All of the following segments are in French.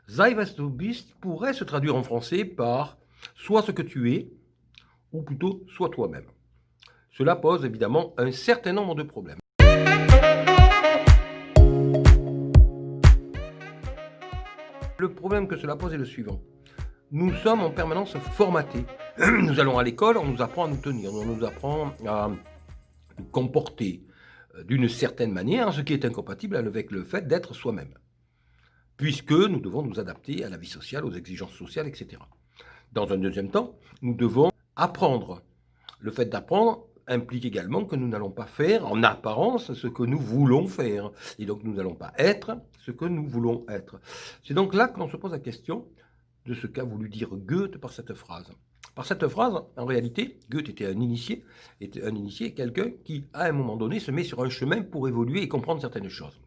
Sei was du bist pourrait se traduire en français par sois ce que tu es, ou plutôt sois toi-même. Cela pose évidemment un certain nombre de problèmes. Le problème que cela pose est le suivant. Nous sommes en permanence formatés. Nous allons à l'école, on nous apprend à nous tenir, on nous apprend à nous comporter d'une certaine manière, ce qui est incompatible avec le fait d'être soi-même, puisque nous devons nous adapter à la vie sociale, aux exigences sociales, etc. Dans un deuxième temps, nous devons apprendre. Le fait d'apprendre implique également que nous n'allons pas faire en apparence ce que nous voulons faire. Et donc nous n'allons pas être ce que nous voulons être. C'est donc là que l'on se pose la question de ce qu'a voulu dire Goethe par cette phrase. Par cette phrase, en réalité, Goethe était un initié quelqu'un qui, à un moment donné, se met sur un chemin pour évoluer et comprendre certaines choses.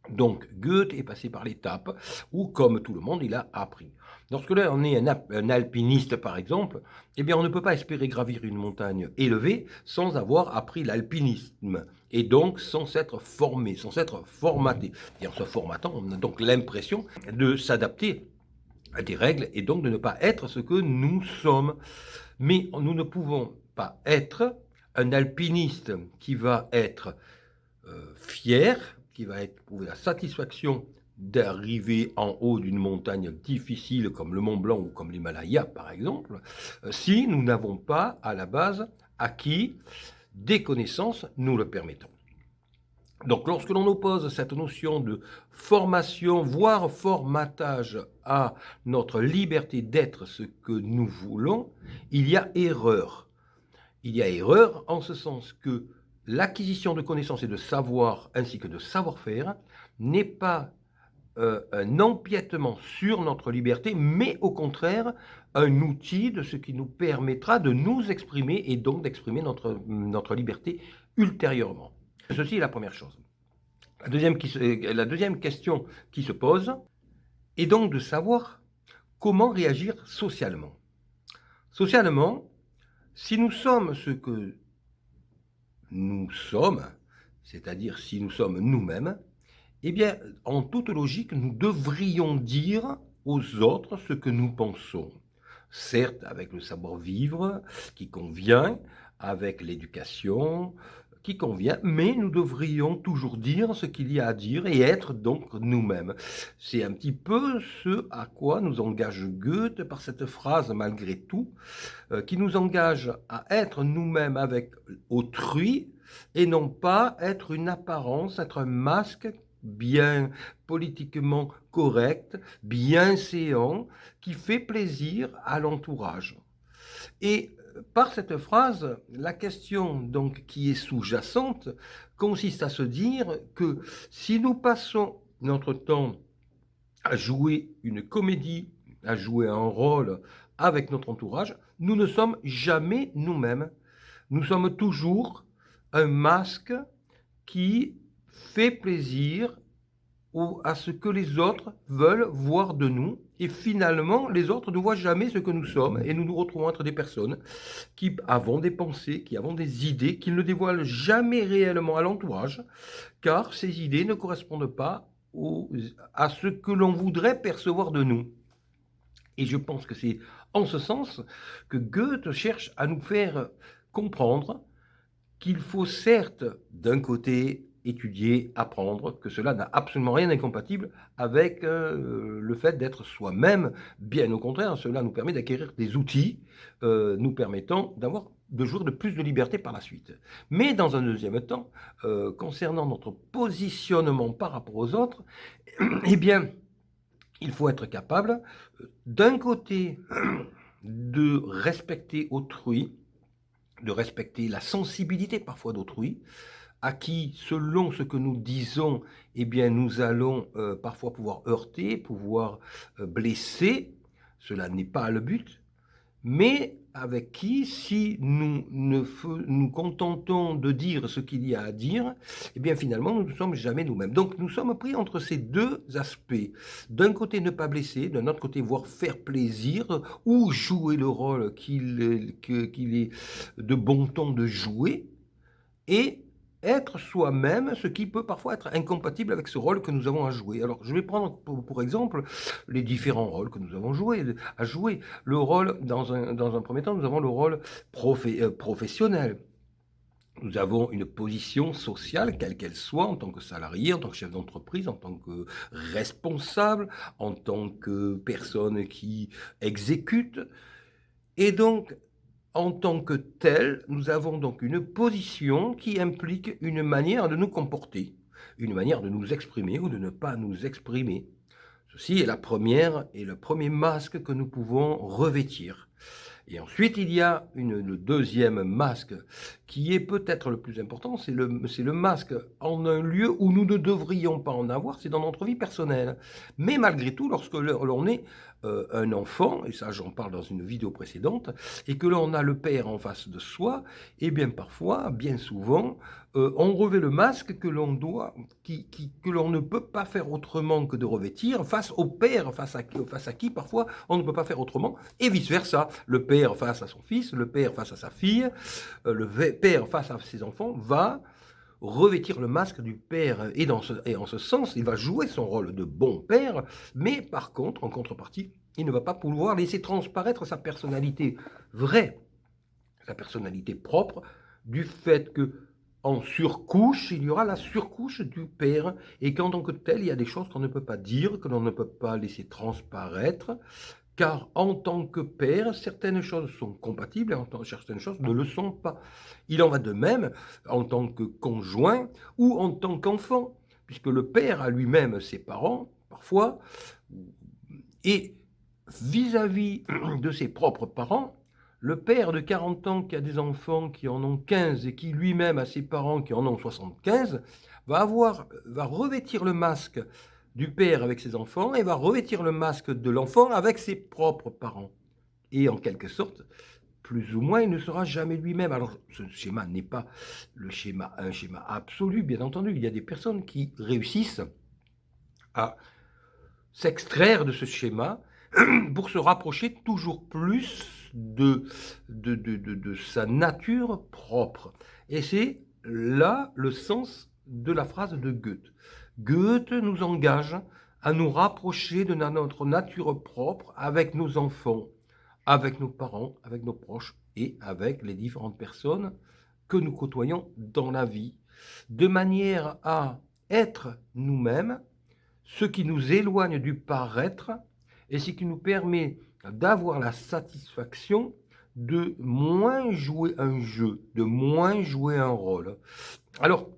Donc, Goethe est passé par l'étape où, comme tout le monde, il a appris. Lorsque là, on est un alpiniste, par exemple, eh bien, on ne peut pas espérer gravir une montagne élevée sans avoir appris l'alpinisme, et donc sans s'être formé, sans s'être formaté. Et en se formatant, on a donc l'impression de s'adapter à des règles, et donc de ne pas être ce que nous sommes. Mais nous ne pouvons pas être un alpiniste qui va être fier, qui va éprouver la satisfaction d'arriver en haut d'une montagne difficile comme le Mont Blanc ou comme l'Himalaya par exemple, si nous n'avons pas à la base acquis des connaissances nous le permettant. Donc lorsque l'on oppose cette notion de formation, voire formatage à notre liberté d'être ce que nous voulons, il y a erreur. Il y a erreur en ce sens que l'acquisition de connaissances et de savoir ainsi que de savoir-faire n'est pas un empiètement sur notre liberté, mais au contraire un outil de ce qui nous permettra de nous exprimer et donc d'exprimer notre liberté ultérieurement. Ceci est la première chose. La deuxième question qui se pose est donc de savoir comment réagir socialement. Socialement, si nous sommes ce que nous sommes, c'est-à-dire si nous sommes nous-mêmes, eh bien, en toute logique, nous devrions dire aux autres ce que nous pensons. Certes, avec le savoir-vivre qui convient, avec l'éducation qui convient, mais nous devrions toujours dire ce qu'il y a à dire et être donc nous-mêmes. C'est un petit peu ce à quoi nous engage Goethe par cette phrase malgré tout, qui nous engage à être nous-mêmes avec autrui et non pas être une apparence, être un masque bien politiquement correct, bien séant, qui fait plaisir à l'entourage. Et par cette phrase, la question donc qui est sous-jacente consiste à se dire que si nous passons notre temps à jouer une comédie, à jouer un rôle avec notre entourage, nous ne sommes jamais nous-mêmes. Nous sommes toujours un masque qui fait plaisir à ce que les autres veulent voir de nous. Et finalement, les autres ne voient jamais ce que nous sommes et nous nous retrouvons entre des personnes qui avons des pensées, qui avons des idées, qui ne dévoilent jamais réellement à l'entourage, car ces idées ne correspondent pas à ce que l'on voudrait percevoir de nous. Et je pense que c'est en ce sens que Goethe cherche à nous faire comprendre qu'il faut certes, d'un côté, étudier, apprendre, que cela n'a absolument rien d'incompatible avec le fait d'être soi-même. Bien au contraire, cela nous permet d'acquérir des outils nous permettant de jouir de plus de liberté par la suite. Mais dans un deuxième temps, concernant notre positionnement par rapport aux autres, eh bien, il faut être capable, d'un côté, de respecter autrui, de respecter la sensibilité parfois d'autrui, à qui, selon ce que nous disons, eh bien, nous allons parfois pouvoir heurter, pouvoir blesser. Cela n'est pas le but. Mais avec qui, si nous nous contentons de dire ce qu'il y a à dire, eh bien finalement nous ne sommes jamais nous-mêmes. Donc nous sommes pris entre ces deux aspects. D'un côté ne pas blesser, d'un autre côté voir faire plaisir ou jouer le rôle qu'il est de bon ton de jouer. Et être soi-même, ce qui peut parfois être incompatible avec ce rôle que nous avons à jouer. Alors, je vais prendre pour exemple les différents rôles que nous avons à jouer. Le rôle, dans un premier temps, nous avons le rôle professionnel. Nous avons une position sociale, quelle qu'elle soit, en tant que salarié, en tant que chef d'entreprise, en tant que responsable, en tant que personne qui exécute. Et donc, en tant que tel, nous avons donc une position qui implique une manière de nous comporter, une manière de nous exprimer ou de ne pas nous exprimer. Ceci est la première et le premier masque que nous pouvons revêtir. Et ensuite, il y a le deuxième masque qui est peut-être le plus important, c'est le masque en un lieu où nous ne devrions pas en avoir, c'est dans notre vie personnelle. Mais malgré tout, lorsque l'on est un enfant, et ça j'en parle dans une vidéo précédente, et que l'on a le père en face de soi, et bien parfois, bien souvent, on revêt le masque que l'on que l'on ne peut pas faire autrement que de revêtir face au père, face à qui parfois on ne peut pas faire autrement, et vice-versa. Le père face à son fils, le père face à sa fille, le père face à ses enfants va revêtir le masque du père. Et en ce sens, il va jouer son rôle de bon père, mais par contre, en contrepartie, il ne va pas pouvoir laisser transparaître sa personnalité vraie, sa personnalité propre, du fait que en surcouche, il y aura la surcouche du père, et qu'en tant que tel, il y a des choses qu'on ne peut pas dire, que l'on ne peut pas laisser transparaître, car en tant que père, certaines choses sont compatibles et certaines choses ne le sont pas. Il en va de même en tant que conjoint ou en tant qu'enfant, puisque le père a lui-même ses parents, parfois, et vis-à-vis de ses propres parents, le père de 40 ans qui a des enfants qui en ont 15 et qui lui-même a ses parents qui en ont 75, va revêtir le masque du père avec ses enfants et va revêtir le masque de l'enfant avec ses propres parents. Et en quelque sorte, plus ou moins, il ne sera jamais lui-même. Alors, ce schéma n'est pas un schéma absolu, bien entendu. Il y a des personnes qui réussissent à s'extraire de ce schéma pour se rapprocher toujours plus de sa nature propre. Et c'est là le sens de la phrase de Goethe. Goethe nous engage à nous rapprocher de notre nature propre avec nos enfants, avec nos parents, avec nos proches et avec les différentes personnes que nous côtoyons dans la vie, de manière à être nous-mêmes, ce qui nous éloigne du paraître et ce qui nous permet d'avoir la satisfaction de moins jouer un jeu, de moins jouer un rôle. Alors,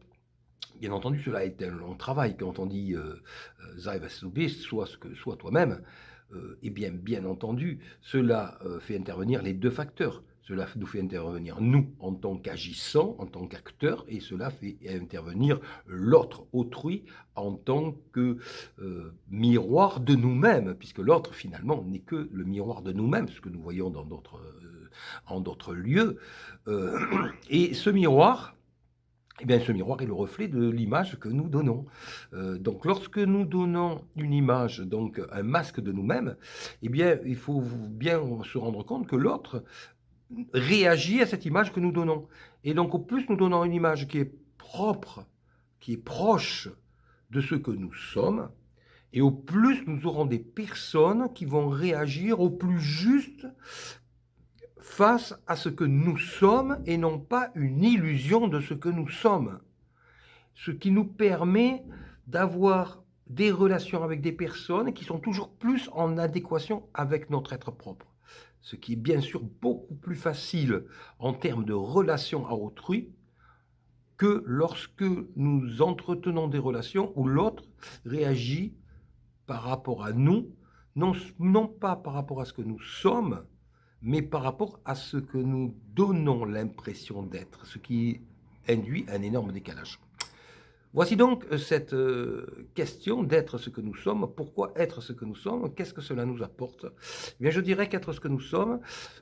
bien entendu, cela est un long travail. Quand on dit sei was du bist, sois toi-même, et bien entendu, cela fait intervenir les deux facteurs. Cela nous fait intervenir nous en tant qu'agissants, en tant qu'acteurs, et cela fait intervenir l'autre, autrui, en tant que miroir de nous-mêmes, puisque l'autre finalement n'est que le miroir de nous-mêmes, ce que nous voyons en d'autres lieux. Et ce miroir, eh bien, ce miroir est le reflet de l'image que nous donnons. Donc, lorsque nous donnons une image, donc un masque de nous-mêmes, eh bien, il faut bien se rendre compte que l'autre réagit à cette image que nous donnons. Et donc, au plus nous donnons une image qui est propre, qui est proche de ce que nous sommes, et au plus nous aurons des personnes qui vont réagir au plus juste face à ce que nous sommes et non pas une illusion de ce que nous sommes. Ce qui nous permet d'avoir des relations avec des personnes qui sont toujours plus en adéquation avec notre être propre. Ce qui est bien sûr beaucoup plus facile en termes de relations à autrui que lorsque nous entretenons des relations où l'autre réagit par rapport à nous, non pas par rapport à ce que nous sommes, mais par rapport à ce que nous donnons l'impression d'être, ce qui induit un énorme décalage. Voici donc cette question d'être ce que nous sommes. Pourquoi être ce que nous sommes? Qu'est-ce que cela nous apporte? Eh bien, je dirais qu'être ce que nous sommes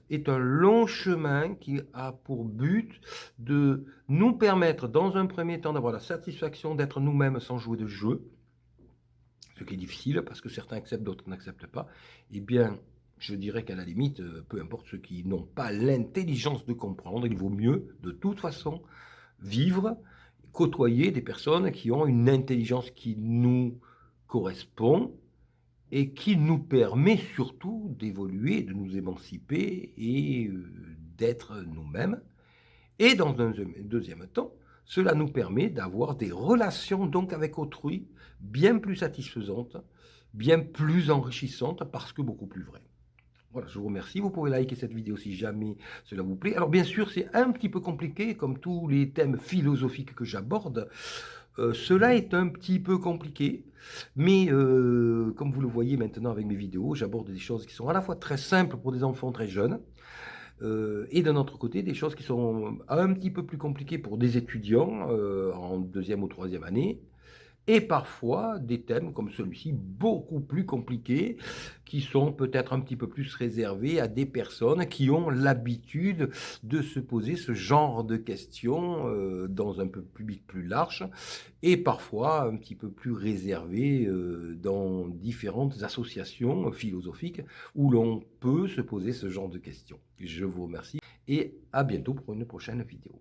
est un long chemin qui a pour but de nous permettre, dans un premier temps, d'avoir la satisfaction d'être nous-mêmes sans jouer de jeu, ce qui est difficile parce que certains acceptent, d'autres n'acceptent pas. Eh bien, je dirais qu'à la limite, peu importe ceux qui n'ont pas l'intelligence de comprendre, il vaut mieux, de toute façon, vivre côtoyer des personnes qui ont une intelligence qui nous correspond et qui nous permet surtout d'évoluer, de nous émanciper et d'être nous-mêmes. Et dans un deuxième temps, cela nous permet d'avoir des relations donc avec autrui bien plus satisfaisantes, bien plus enrichissantes parce que beaucoup plus vraies. Voilà, je vous remercie. Vous pouvez liker cette vidéo si jamais cela vous plaît. Alors bien sûr, c'est un petit peu compliqué, comme tous les thèmes philosophiques que j'aborde. Cela est un petit peu compliqué, mais comme vous le voyez maintenant avec mes vidéos, j'aborde des choses qui sont à la fois très simples pour des enfants très jeunes, et d'un autre côté, des choses qui sont un petit peu plus compliquées pour des étudiants en deuxième ou troisième année, et parfois des thèmes comme celui-ci beaucoup plus compliqués, qui sont peut-être un petit peu plus réservés à des personnes qui ont l'habitude de se poser ce genre de questions dans un public plus large, et parfois un petit peu plus réservés dans différentes associations philosophiques où l'on peut se poser ce genre de questions. Je vous remercie et à bientôt pour une prochaine vidéo.